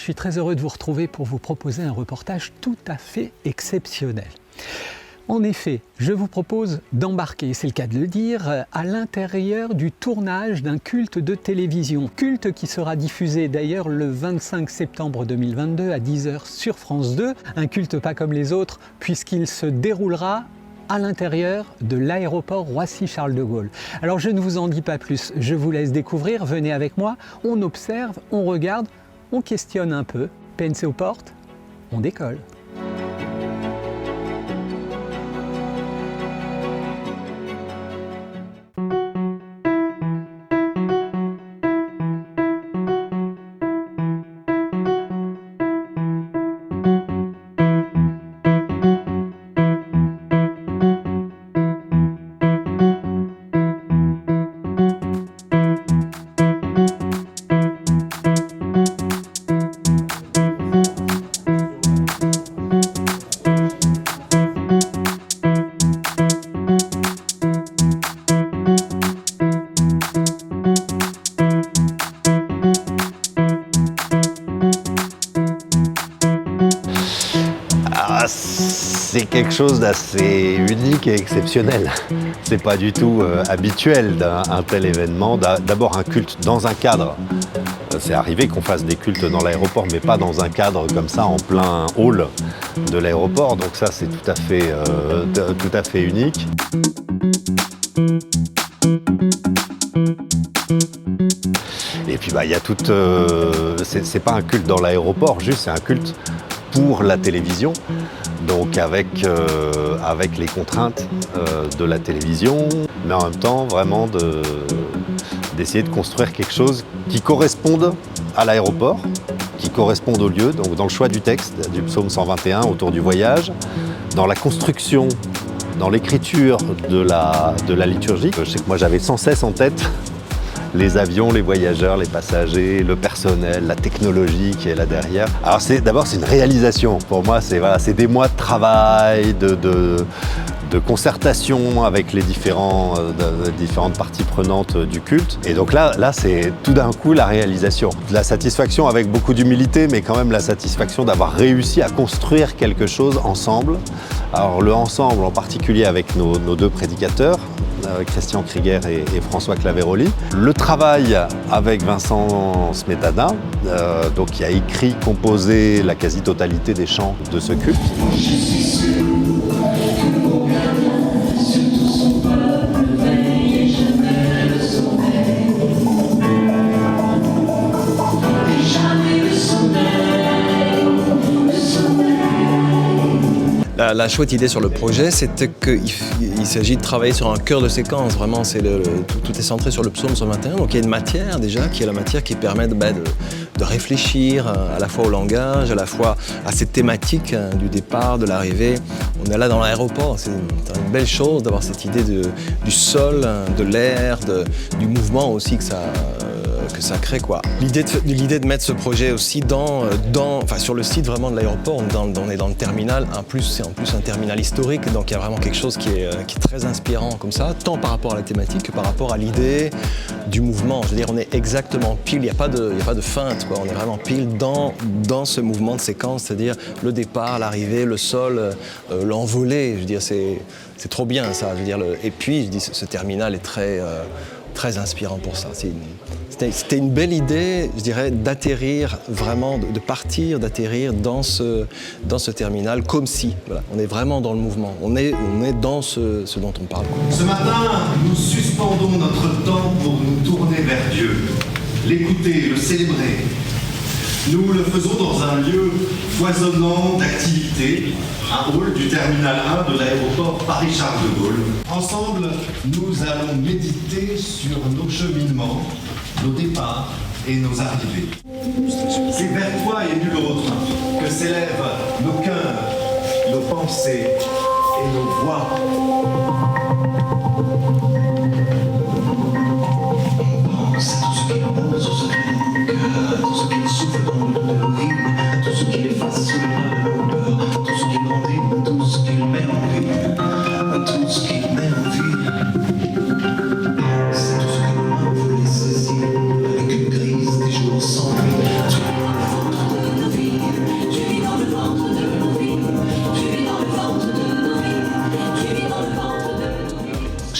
suis très heureux de vous retrouver pour vous proposer un reportage tout à fait exceptionnel. En effet, je vous propose d'embarquer, c'est le cas de le dire, à l'intérieur du tournage d'un culte de télévision. Culte qui sera diffusé d'ailleurs le 25 septembre 2022 à 10h sur France 2. Un culte pas comme les autres puisqu'il se déroulera à l'intérieur de l'aéroport Roissy-Charles de Gaulle. Alors je ne vous en dis pas plus, je vous laisse découvrir, venez avec moi, on observe, on regarde, on questionne un peu. PNC aux portes, on décolle. C'est quelque chose d'assez unique et exceptionnel. C'est pas du tout habituel d'un tel événement. D'abord un culte dans un cadre. C'est arrivé qu'on fasse des cultes dans l'aéroport, mais pas dans un cadre comme ça, en plein hall de l'aéroport. Donc ça, c'est tout à fait unique. Et puis il y a toute... c'est pas un culte dans l'aéroport, juste c'est un culte pour la télévision, donc avec les contraintes de la télévision, mais en même temps vraiment d'essayer de construire quelque chose qui corresponde à l'aéroport, qui corresponde au lieu, donc dans le choix du texte du psaume 121 autour du voyage, dans la construction, dans l'écriture de la liturgie. Je sais que moi j'avais sans cesse en tête les avions, les voyageurs, les passagers, le personnel, la technologie qui est là derrière. Alors d'abord c'est une réalisation. Pour moi c'est des mois de travail, de concertation avec les différentes parties prenantes du culte. Et donc là c'est tout d'un coup la réalisation. La satisfaction avec beaucoup d'humilité, mais quand même la satisfaction d'avoir réussi à construire quelque chose ensemble. Alors le ensemble en particulier avec nos deux prédicateurs, Christian Krieger et François Claveroli. Le travail avec Vincent Smetana, donc qui a écrit, composé la quasi-totalité des chants de ce culte. La chouette idée sur le projet, c'était qu'il s'agit de travailler sur un cœur de séquence. Vraiment, tout est centré sur le psaume 121. Donc il y a une matière déjà, qui est la matière qui permet de réfléchir à la fois au langage, à la fois à cette thématique du départ, de l'arrivée. On est là dans l'aéroport, c'est une belle chose d'avoir cette idée du sol, de l'air, du mouvement aussi que ça crée, quoi. L'idée de mettre ce projet aussi sur le site vraiment de l'aéroport, on est dans le terminal, c'est en plus un terminal historique, donc il y a vraiment quelque chose qui est très inspirant comme ça, tant par rapport à la thématique que par rapport à l'idée du mouvement. Je veux dire, on est exactement pile, il n'y a pas de feinte, quoi. On est vraiment pile dans ce mouvement de séquence, c'est-à-dire le départ, l'arrivée, le sol, l'envolée. Je veux dire, c'est trop bien ça. Je veux dire, et puis, je dis, ce terminal est très inspirant pour ça. C'était une belle idée, je dirais, d'atterrir vraiment, de partir, d'atterrir dans ce terminal, comme si, voilà, on est vraiment dans le mouvement, on est dans ce dont on parle. Ce matin, nous suspendons notre temps pour nous tourner vers Dieu, l'écouter, le célébrer. Nous le faisons dans un lieu foisonnant d'activités, un hall du terminal 1 de l'aéroport Paris-Charles de Gaulle. Ensemble, nous allons méditer sur nos cheminements, nos départs et nos arrivées. C'est vers toi et nul autre que s'élèvent nos cœurs, nos pensées et nos voix. On pense à tout ce qui repose, tout ce qui est dans nos cœurs, tout ce qui souffle dans le dos de nos rimes, tout ce qui efface sous le de nos peurs, tout ce qui grandit, tout ce qui met en vie, tout ce qui met en vie. C'est tout ce que nos mains voulaient saisir avec une grise des jours sans nuit. Tu vois le ventre de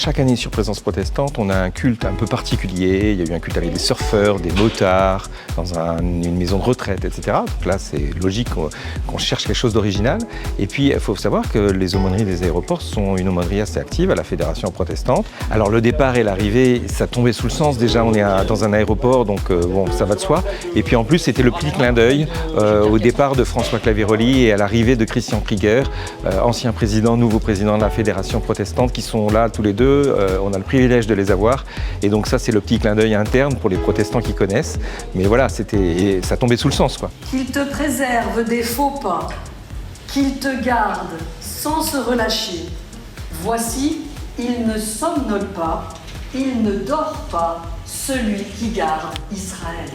chaque année sur Présence protestante, on a un culte un peu particulier. Il y a eu un culte avec des surfeurs, des motards, dans une maison de retraite, etc. Donc là, c'est logique qu'on cherche quelque chose d'original. Et puis, il faut savoir que les aumôneries des aéroports sont une aumônerie assez active à la Fédération protestante. Alors le départ et l'arrivée, ça tombait sous le sens. Déjà, on est dans un aéroport, donc bon, ça va de soi. Et puis en plus, c'était le petit clin d'œil au départ de François Claveroli et à l'arrivée de Christian Krieger, ancien président, nouveau président de la Fédération protestante, qui sont là tous les deux. On a le privilège de les avoir. Et donc ça, c'est le petit clin d'œil interne pour les protestants qui connaissent. Mais voilà, ça tombait sous le sens, quoi. Qu'il te préserve des faux pas, qu'il te garde sans se relâcher. Voici, il ne somnole pas, il ne dort pas, celui qui garde Israël.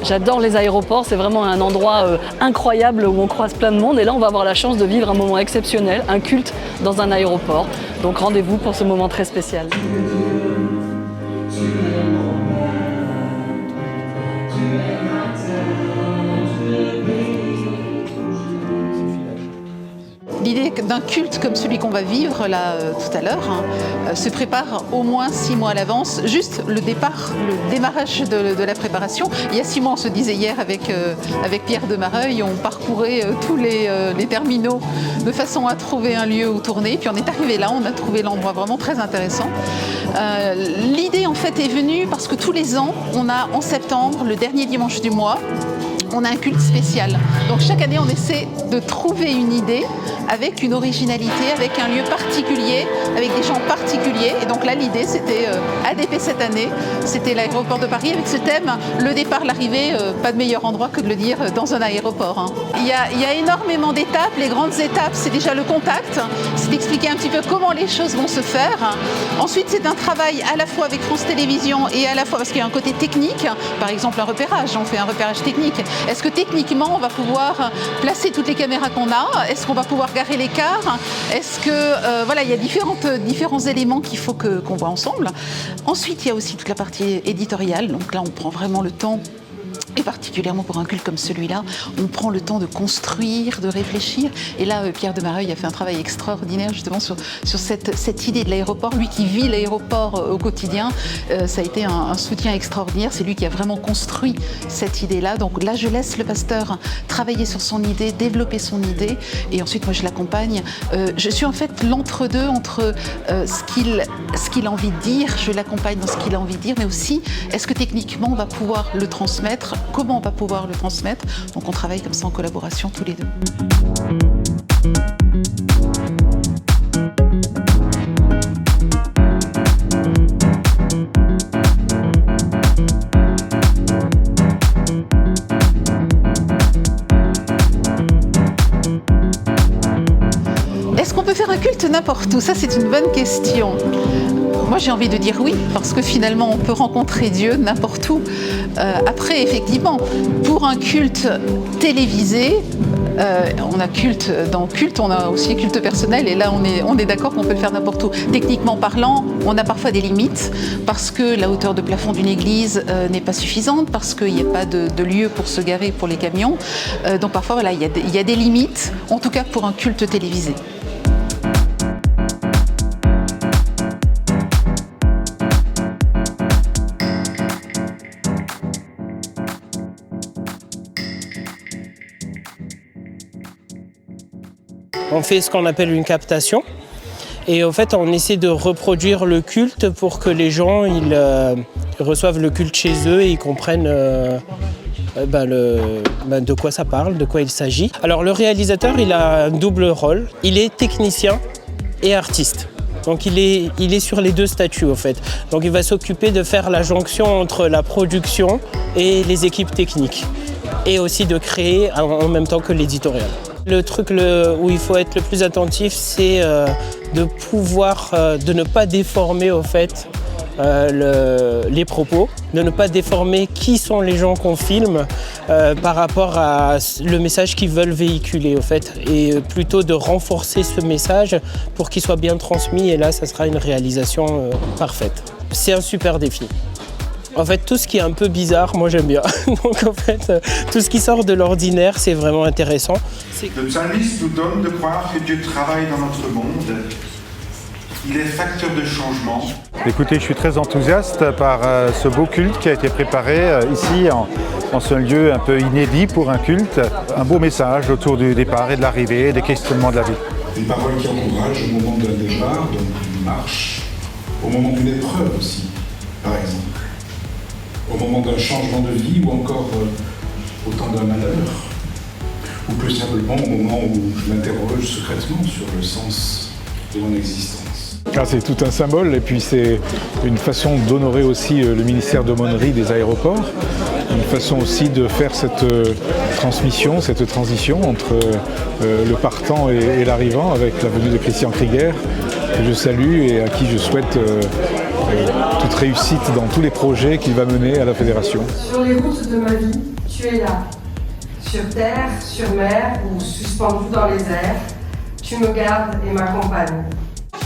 J'adore les aéroports, c'est vraiment un endroit incroyable où on croise plein de monde et là on va avoir la chance de vivre un moment exceptionnel, un culte dans un aéroport. Donc rendez-vous pour ce moment très spécial. L'idée d'un culte comme celui qu'on va vivre là tout à l'heure se prépare au moins 6 mois à l'avance, juste le démarrage de la préparation. Il y a 6 mois, on se disait hier avec Pierre de Mareuil, on parcourait tous les terminaux de façon à trouver un lieu où tourner. Puis on est arrivé là, on a trouvé l'endroit vraiment très intéressant. L'idée en fait est venue parce que tous les ans, on a en septembre, le dernier dimanche du mois, on a un culte spécial. Donc chaque année, on essaie de trouver une idée avec une originalité, avec un lieu particulier, avec des gens particuliers. Et donc là, l'idée, c'était ADP cette année, c'était l'aéroport de Paris avec ce thème, le départ, l'arrivée, pas de meilleur endroit que de le dire dans un aéroport. Il y a énormément d'étapes. Les grandes étapes, c'est déjà le contact, c'est d'expliquer un petit peu comment les choses vont se faire. Ensuite, c'est un travail à la fois avec France Télévisions et à la fois, parce qu'il y a un côté technique, par exemple un repérage, on fait un repérage technique. Est-ce que techniquement, on va pouvoir placer toutes les caméras qu'on a? Est-ce qu'on va pouvoir garer les cars? Est-ce que, voilà, il y a différents éléments qu'il faut qu'on voit ensemble. Ensuite, il y a aussi toute la partie éditoriale. Donc là, on prend vraiment le temps. Et particulièrement pour un culte comme celui-là, on prend le temps de construire, de réfléchir. Et là, Pierre de Mareuil a fait un travail extraordinaire justement sur cette idée de l'aéroport. Lui qui vit l'aéroport au quotidien, ça a été un soutien extraordinaire. C'est lui qui a vraiment construit cette idée-là. Donc là, je laisse le pasteur travailler sur son idée, développer son idée. Et ensuite, moi, je l'accompagne. Je suis en fait l'entre-deux entre ce qu'il a envie de dire, je l'accompagne dans ce qu'il a envie de dire, mais aussi, est-ce que techniquement, on va pouvoir le transmettre? Comment on va pouvoir le transmettre? Donc on travaille comme ça en collaboration tous les deux. Est-ce qu'on peut faire un culte n'importe où? Ça, c'est une bonne question. Moi, j'ai envie de dire oui, parce que finalement, on peut rencontrer Dieu n'importe où. Après, effectivement, pour un culte télévisé, on a culte dans culte, on a aussi culte personnel, et là, on est d'accord qu'on peut le faire n'importe où. Techniquement parlant, on a parfois des limites, parce que la hauteur de plafond d'une église n'est pas suffisante, parce qu'il n'y a pas de lieu pour se garer pour les camions. Donc parfois, voilà, il y a des limites, en tout cas pour un culte télévisé. On fait ce qu'on appelle une captation et en fait on essaie de reproduire le culte pour que les gens ils reçoivent le culte chez eux et ils comprennent de quoi ça parle, de quoi il s'agit. Alors le réalisateur il a un double rôle, il est technicien et artiste. Donc il est sur les deux statuts en fait. Donc il va s'occuper de faire la jonction entre la production et les équipes techniques et aussi de créer en même temps que l'éditorial. Le truc où il faut être le plus attentif, c'est de pouvoir, de ne pas déformer au fait les propos, de ne pas déformer qui sont les gens qu'on filme par rapport à le message qu'ils veulent véhiculer au fait, et plutôt de renforcer ce message pour qu'il soit bien transmis, et là ça sera une réalisation parfaite. C'est un super défi. En fait, tout ce qui est un peu bizarre, moi j'aime bien. Donc en fait, tout ce qui sort de l'ordinaire, c'est vraiment intéressant. Le psalmiste nous donne de croire que Dieu travaille dans notre monde il est facteur de changement. Écoutez, je suis très enthousiaste par ce beau culte qui a été préparé ici en ce lieu un peu inédit pour un culte. Un beau message autour du départ et de l'arrivée, des questionnements de la vie. Une parole qui encourage au moment d'un départ, donc d'une marche, au moment d'une épreuve aussi, par exemple, au moment d'un changement de vie ou encore au temps d'un malheur, ou plus simplement au moment où je m'interroge secrètement sur le sens de mon existence. C'est tout un symbole et puis c'est une façon d'honorer aussi le ministère d'aumônerie des aéroports, une façon aussi de faire cette transmission, cette transition entre le partant et l'arrivant avec la venue de Christian Krieger, que je salue et à qui je souhaite toute réussite dans tous les projets qu'il va mener à la Fédération. Sur les routes de ma vie, tu es là. Sur terre, sur mer ou suspendu dans les airs, tu me gardes et m'accompagnes.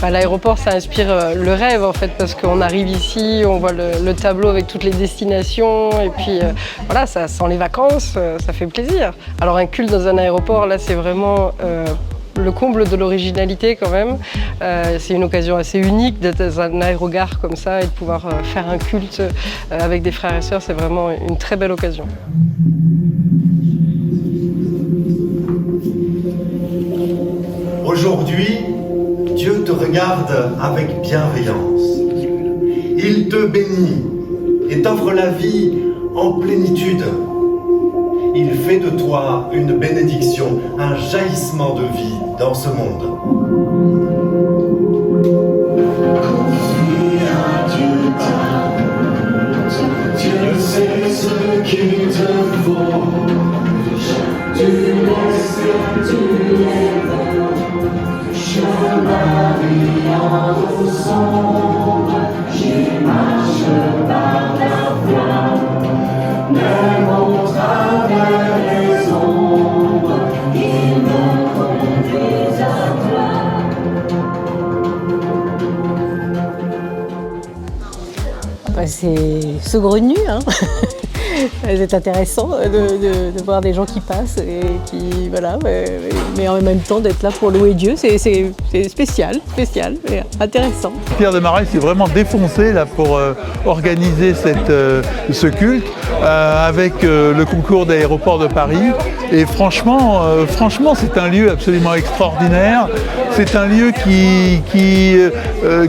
L'aéroport, ça inspire le rêve en fait, parce qu'on arrive ici, on voit le tableau avec toutes les destinations et puis voilà, ça sent les vacances, ça fait plaisir. Alors un culte dans un aéroport, là c'est vraiment le comble de l'originalité quand même. C'est une occasion assez unique d'être dans un aérogare comme ça et de pouvoir faire un culte avec des frères et sœurs, c'est vraiment une très belle occasion. Aujourd'hui, Dieu te regarde avec bienveillance. Il te bénit et t'offre la vie en plénitude. Il fait de toi une bénédiction, un jaillissement de vie dans ce monde. Confie à Dieu ta route, Dieu sait ce qu'il te faut. Tu laisses que tu chemin brillant au sombre, j'y marche par la voie, même au travers des ombres, il me conduit à toi. C'est saugrenu, hein. C'est intéressant de voir des gens qui passent et qui, voilà, mais en même temps d'être là pour louer Dieu, c'est spécial, et intéressant. Pierre Desmarais s'est vraiment défoncé là, pour organiser ce culte avec le concours d'aéroports de Paris. Et franchement, c'est un lieu absolument extraordinaire. C'est un lieu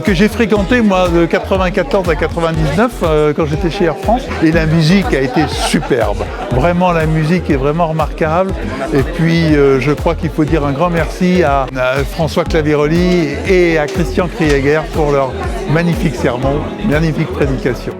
que j'ai fréquenté moi de 94 à 99 quand j'étais chez Air France. Et la musique a été superbe. Vraiment, la musique est vraiment remarquable. Et puis, je crois qu'il faut dire un grand merci à François Claviroli et à Christian Krieger pour leur magnifique sermon, magnifique prédication.